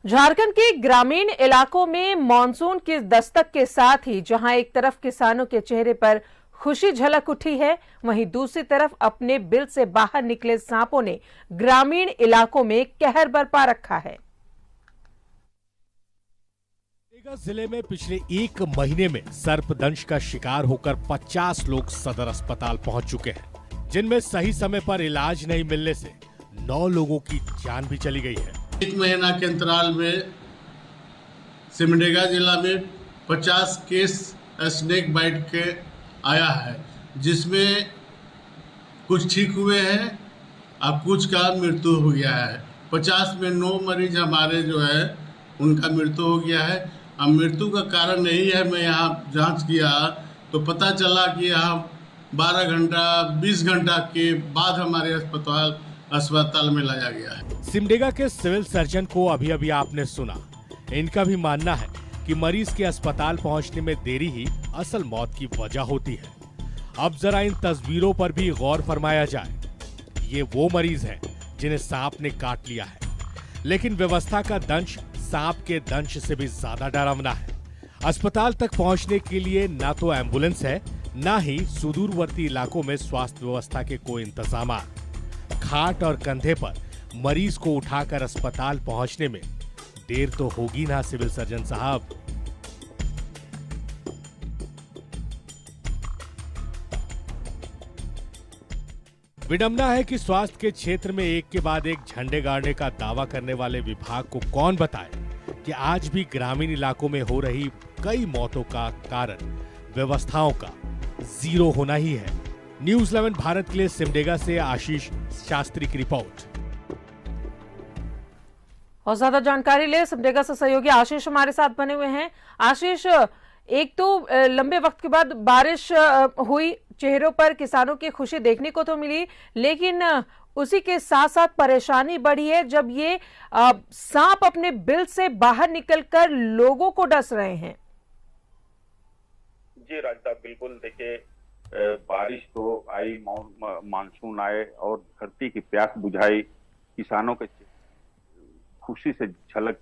झारखंड के ग्रामीण इलाकों में मानसून की दस्तक के साथ ही जहां एक तरफ किसानों के चेहरे पर खुशी झलक उठी है, वहीं दूसरी तरफ अपने बिल से बाहर निकले सांपों ने ग्रामीण इलाकों में कहर बरपा रखा है। जिले में पिछले एक महीने में सर्पदंश का शिकार होकर 50 लोग सदर अस्पताल पहुंच चुके हैं, जिनमें सही समय पर इलाज नहीं मिलने से 9 लोगों की जान भी चली गई है। एक महीना के अंतराल में सिमडेगा जिला में 50 केस स्नेक बाइट के आया है, जिसमें कुछ ठीक हुए हैं और कुछ का मृत्यु हो गया है। 50 में 9 मरीज हमारे जो है उनका मृत्यु हो गया है। अब मृत्यु का कारण नहीं है, मैं यहाँ जांच किया तो पता चला कि यहाँ 12 घंटा 20 घंटा के बाद हमारे अस्पताल में लाया गया है। सिमडेगा के सिविल सर्जन को अभी अभी आपने सुना। इनका भी मानना है कि मरीज के अस्पताल पहुंचने में देरी ही असल मौत की वजह होती है। अब जरा इन तस्वीरों पर भी गौर फरमाया जाए। ये वो मरीज हैं जिन्हें सांप ने काट लिया है, लेकिन व्यवस्था का दंश सांप के दंश से भी ज्यादा डरावना है। अस्पताल तक पहुंचने के लिए ना तो एम्बुलेंस है, ना ही सुदूरवर्ती इलाकों में स्वास्थ्य व्यवस्था के कोई इंतजाम। खाट और कंधे पर मरीज को उठाकर अस्पताल पहुंचने में देर तो होगी ना सिविल सर्जन साहब। विडंबना है कि स्वास्थ्य के क्षेत्र में एक के बाद एक झंडे गाड़ने का दावा करने वाले विभाग को कौन बताए कि आज भी ग्रामीण इलाकों में हो रही कई मौतों का कारण व्यवस्थाओं का जीरो होना ही है। न्यूज़ 11 भारत के लिए सिमडेगा से आशीष शास्त्री की रिपोर्ट। और ज्यादा जानकारी ले सिमडेगा से सहयोगी आशीष हमारे साथ बने हुए हैं। आशीष, एक तो लंबे वक्त के बाद बारिश हुई, चेहरों पर किसानों की खुशी देखने को तो मिली, लेकिन उसी के साथ साथ परेशानी बढ़ी है जब ये सांप अपने बिल से बाहर निकलकर लोगों को डस रहे हैं। जी राजदा, बिल्कुल देखिए, बारिश तो आई, मानसून आए और धरती की प्यास बुझाई, किसानों के खुशी से झलक,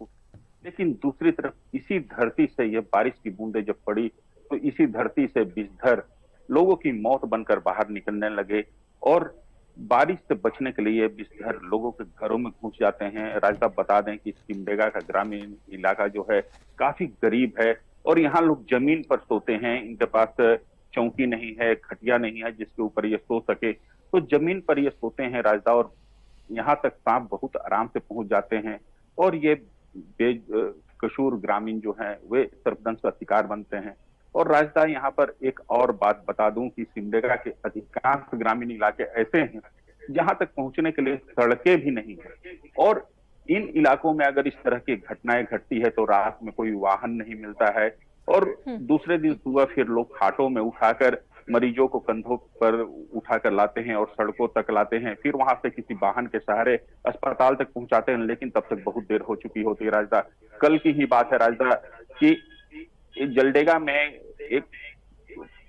लेकिन दूसरी तरफ इसी धरती से ये बारिश की बूंदें जब पड़ी तो इसी धरती से विषधर लोगों की मौत बनकर बाहर निकलने लगे और बारिश से बचने के लिए विषधर लोगों के घरों में घुस जाते हैं। राजदा, बता दें कि सिमडेगा का ग्रामीण इलाका जो है काफी गरीब है और यहाँ लोग जमीन पर सोते हैं। इनके पास चौकी नहीं है, खटिया नहीं है जिसके ऊपर ये सो सके, तो जमीन पर ये सोते हैं राजदा। और यहाँ तक सांप बहुत आराम से पहुंच जाते हैं और ये बेकसूर ग्रामीण जो हैं वे सर्पदंश का शिकार बनते हैं। और राजदा, यहाँ पर एक और बात बता दूं कि सिमडेगा के अधिकांश ग्रामीण इलाके ऐसे हैं जहां तक पहुंचने के लिए सड़कें भी नहीं है और इन इलाकों में अगर इस तरह की घटनाएं घटती है तो रात में कोई वाहन नहीं मिलता है और दूसरे दिन सुबह फिर लोग खाटों में उठाकर मरीजों को कंधों पर उठाकर लाते हैं और सड़कों तक लाते हैं, फिर वहां से किसी वाहन के सहारे अस्पताल तक पहुंचाते हैं, लेकिन तब तक बहुत देर हो चुकी होती है। राजदा, कल की ही बात है राजदा कि जलडेगा में एक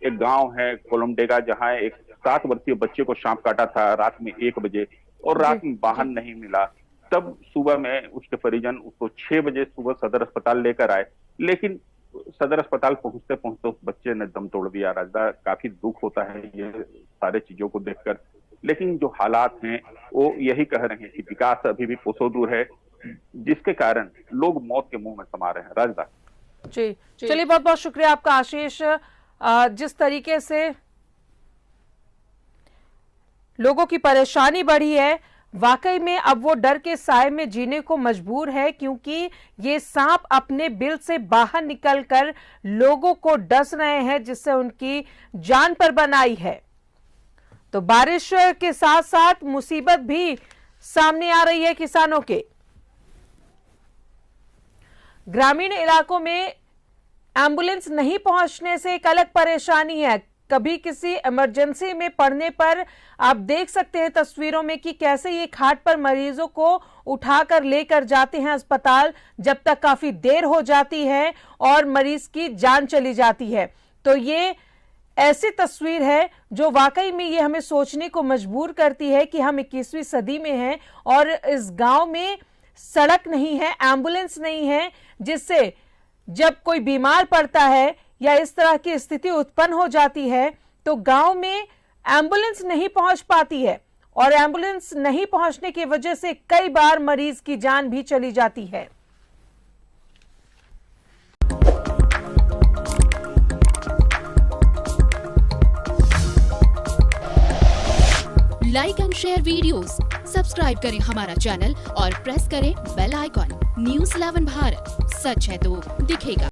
गांव है कोलमडेगा, जहां एक 7 वर्षीय बच्चे को सांप काटा था रात में 1 बजे और रात में वाहन नहीं मिला। तब सुबह में उसके परिजन उसको 6 बजे सुबह सदर अस्पताल लेकर आए, लेकिन सदर अस्पताल पहुंचते पहुंचते उस बच्चे ने दम तोड़ दिया। राजदा, काफी दुख होता है ये सारे चीजों को देखकर, लेकिन जो हालात हैं वो यही कह रहे हैं कि विकास अभी भी कोसों दूर है, जिसके कारण लोग मौत के मुंह में समा रहे हैं। राजदा जी, चलिए, बहुत बहुत शुक्रिया आपका आशीष। जिस तरीके से लोगों की परेशानी बढ़ी है, वाकई में अब वो डर के साए में जीने को मजबूर है, क्योंकि ये सांप अपने बिल से बाहर निकलकर लोगों को डस रहे हैं, जिससे उनकी जान पर बनाई है। तो बारिश के साथ साथ मुसीबत भी सामने आ रही है किसानों के। ग्रामीण इलाकों में एम्बुलेंस नहीं पहुंचने से एक अलग परेशानी है। कभी किसी इमरजेंसी में पड़ने पर आप देख सकते हैं तस्वीरों में कि कैसे ये खाट पर मरीजों को उठाकर लेकर जाते हैं अस्पताल, जब तक काफी देर हो जाती है और मरीज की जान चली जाती है। तो ये ऐसी तस्वीर है जो वाकई में ये हमें सोचने को मजबूर करती है कि हम 21वीं सदी में हैं और इस गांव में सड़क नहीं है, एम्बुलेंस नहीं है, जिससे जब कोई बीमार पड़ता है या इस तरह की स्थिति उत्पन्न हो जाती है तो गांव में एम्बुलेंस नहीं पहुंच पाती है और एम्बुलेंस नहीं पहुंचने की वजह से कई बार मरीज की जान भी चली जाती है। Like and share videos, subscribe करें हमारा चैनल और प्रेस करें बेल आइकॉन। न्यूज़ 11 भारत, सच है तो दिखेगा।